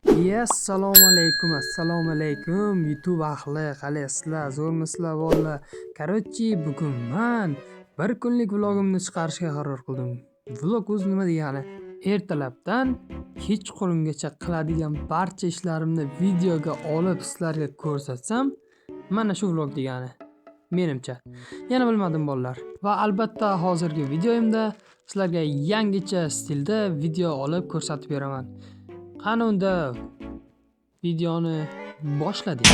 Assalomu alaykum YouTube ahli, qalaysizlar, zo'rmisizlar valla. Короче, bugun men bir kunlik vlogimni chiqarishga qaror qildim. Vlog o'zi nima degani? Ertalabdan kechqurungacha qiladigan barcha ishlarimni videoga olib sizlarga ko'rsatsam, mana shu vlog degani. Menimcha. Yana bilmadim bolalar. Va albatta hozirgi videoyimda sizlarga yangicha stilda video olib ko'rsatib beraman. Qani unda videoni boshladik.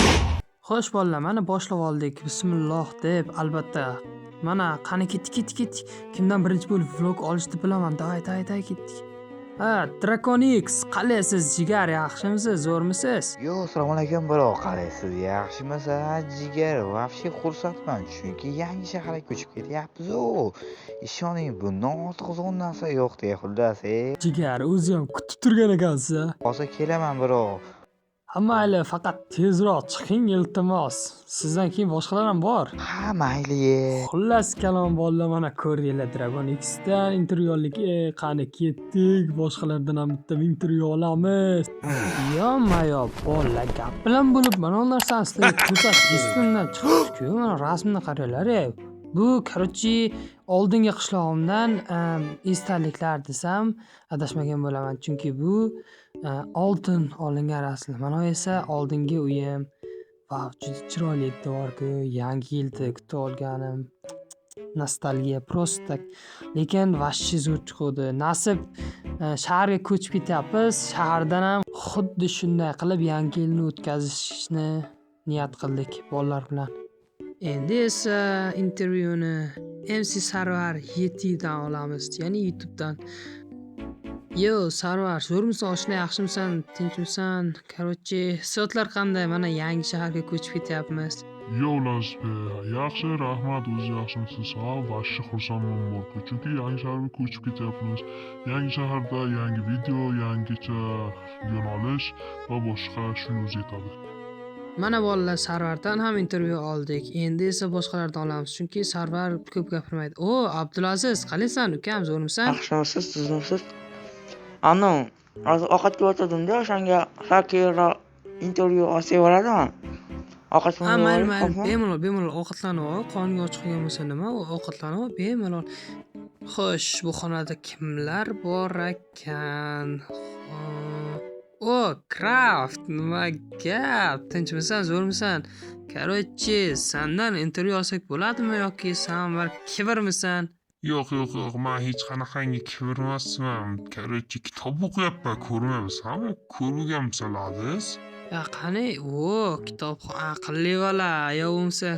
Xo'sh bolalar, mana boshlab oldik. Bismillah deb, albatta. Mana qani ketdik. Kimdan birinchi bo'lib vlog olishni bilaman. Davay ketdik. Drakonix, qalaysiz jigar, yaxshimisiz, zo'rmisiz? Yo, assalomu alaykum bro, qalaysiz? Yaxshimisiz jigar? Vafshi xursandman, chunki yangi shaharga ko'chib ketyapmiz-ku. Ishoning, bundan ortiq zo'r narsa yo'q deya xullas. Jigar, o'zi ham kutib turgan ekansiz. Hozir kelaman bro. Mayli, faqat tezroq chiqing iltimos. Sizdan keyin boshqalar ham bor. Ha, mayli. Xullas kalom bolalar, mana ko'ringlar, Dragon X'dan intervyu oldik. Qani ketdik. Boshqalardan ham bitta intervyu olamiz. Yo, bolalar, gap bilan bo'lib mana bu narsani sizlarga ko'rsatish istimdan chiqdi-ku. Mana rasmni qaranglar. Bu, короче, oldingi qishlog'imdan esdaliklar desam adashmagan bo'laman, chunki bu oltin olingan rasm. Mana bu esa oldingi uyim. Vav, juda chiroyli devor-ku, yangi yilda kutib olganim. Nostalgiya просто. Lekin vashchi zo'r chiqdi. Nasib shaharga ko'chib ketyapmiz. Shahardan ham xuddi shunday qilib yangi yilni o'tkazishni niyat qildik bolalar bilan. Endi esa intervyuni MC Sarvar Yetidan olamiz, ya'ni YouTubedan. Yo, Sarvar, zo'rmisan, oshna, yaxshimisan, tinchmisan? Короче, hissiyotlar qanday? Mana yangi shaharga ko'chib ketyapmiz. Yo, yaxshi, rahmat, o'zi yaxshimisiz? Vashshi xursandman borku, chunki yangi shaharga ko'chib ketyapmiz. Yangi shaharda yangi video, yangicha yo'nalish va boshqa shuni o'zi yetadi. Mana bolalar, Sarvardan ham intervyu oldik. Endi esa boshqalardan olamiz, chunki Sarvar ko'p gapirmaydi. Abdulaziz, qalaysan ukam, zo'rmisan? Yaxshimisiz, sizmisiz? Hozir ovqatga o'tirdim-da, o'shanga Shakira intervyu olsa bo'ladimi? Mayli, bemalol ovqatlanib ol. Qoninga och qolgan bo'lsa nima? Ovqatlanib ol, bemalol. Xo'sh, bu xonada kimlar bor ekan? Craft, nima gap? Tinchmisan, zo'rmisan? Короче, sendan intervyu olsak bo'ladimi yoki sen bir kibrmisan? Yo'q, men hech qanaqangi kibrmasman. Короче, kitob o'qiyapman, ko'rmayapsanmi? Ko'rganmisizlarsiz? Qani, kitob aqlli bola, yo bo'lmasa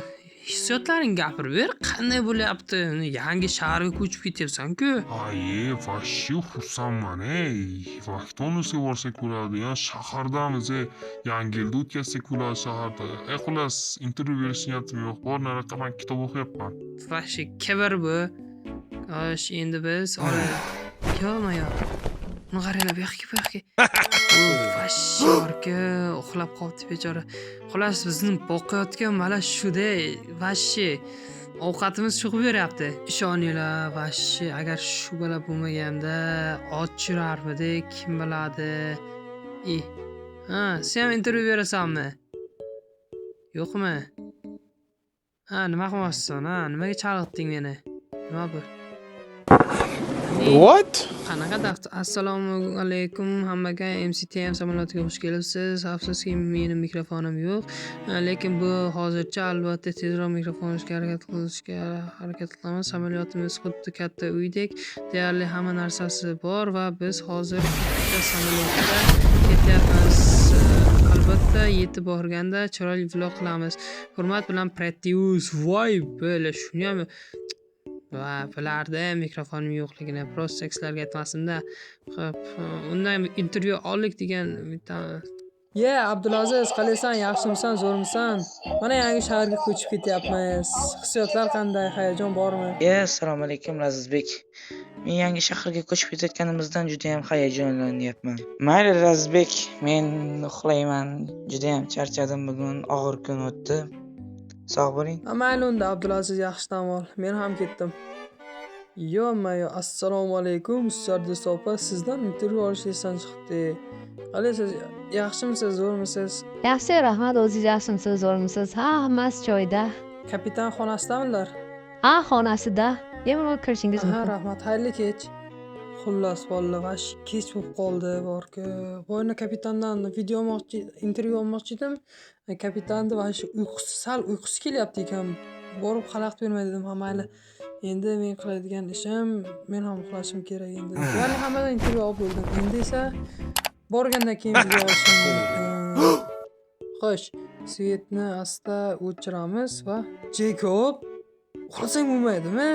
hissiyotlaringni gapirib ber. Qanday bo'lyapti? Yangi shaharga ko'chib ketyapsan-ku. Vashshi xursandman. Vaktonusga borsak bo'ladi. Shahardamiz, yangi yilda o'tkazsak bo'ladi shaharda. Xullas, intervyu berish niyatim yo'q. Bor nariyoqqa men kitob o'qiyapman. Vashshi kibr bu. Xo'sh, endi biz Yo. Uni qaranglar, bu yoqqa. Vashshi borku, uxlab qolibdi bechora. Xullas, bizni boqayotgan mana shuda vashshi ovqatimiz cho'qib beryapti. Ishoninglar, vashshi agar shu bola bo'lmaganda och yurarmidik, kim biladi. Sen ham intervyu berasanmi? Yo'qmi? Nima qilmoqchisan? Nimaga chalg'itding meni? Nima bu? What? Qanaqa daftar? Assalomu alaykum hammaga. MCTM samolyotiga xush kelibsiz. Afsuski meni mikrofonim yo'q, lekin bu hozircha albatta tezroq mikrofon olishga harakat qilamiz. Samolyotimiz xuddi katta uydek, deyarli hamma narsasi bor va biz hozir katta samolyotda ketyapmiz. Albatta yetib borganda chiroyli vlog qilamiz. Hurmat bilan Pratius. Voy, bo'la shuni ham bilardi mikrofonim yo'qligini, prosta sekslarga aytmasin-da. Xo'p, undan intervyu oldik degan Abdulaziz, qalaysan, yaxshimisan, zo'rmisan? Mana yangi shaharga ko'chib ketyapmiz. Hissiyotlar qanday? Hayajon bormi? Assalomu alaykum Razizbek. Men yangi shaharga ko'chib ketayotganimizdan juda ham hayajonlanyapman. Mayli Razizbek, men uxlayman. Juda ham charchadim, bugun og'ir kun o'tdi. Sog' bo'ling. Mayli unda Abdulaziz, yaxshi dam ol. Men ham ketdim. Yo, assalomu alaykum, Sardis opa. Sizdan intervyu olish esdan chiqdi. Qalaysiz? Yaxshimisiz, zo'rmisiz? Yaxshi, rahmat. O'zingiz yaxshimisiz, zo'rmisiz? Ha, hammasi joyida. Kapitan xonasidamanlar? Ha, xonasida. Bemalol kirishingiz Aha, mumkin. rahmat. Xayrli kech. Xullas, vallahi vash kech bo'lib qoldi, borku. Boyna kapitandan video olmoqchi, intervyu olmoqchi edim. Kapitanni vash sal uyqusi kelyapti ekan. Borib xalaqit bermay dedim. Ha, mayli. Endi men qiladigan ishim, men ham uxlashim kerak endi. Ya'ni hammadan intervyu olib bo'ldim. Endi esa borgandan keyin video olishim mumkin. Xo'sh, svetni asta o'chiramiz va Jakob, uxlasang bo'lmaydimi?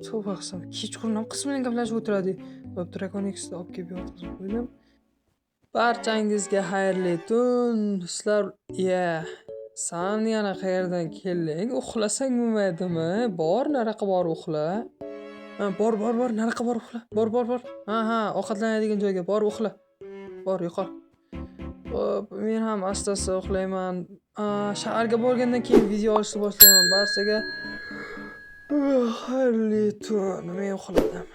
Tavba qilsam, kechqurun ham qiz bilan gaplashib o'tiradi. Bo'p, Dragonix'ni olib kelib yotqizib qo'ydim. Barchangizga xayrli tun. Sizlar, san yana qayerdan kelding? Uxlasang bo'lmaydimi? Bor, nariyoqqa borib uxla. Ha, bor, nariyoqqa borib uxla. Bor. Ha, ovqatlanadigan joyga borib uxla. Bor, yo'qol. Xo'p, men ham asta-asta uxlayman. Shaharga borgandan keyin video olishni boshlayman. Barchaga xayrli tun. Men uxladim.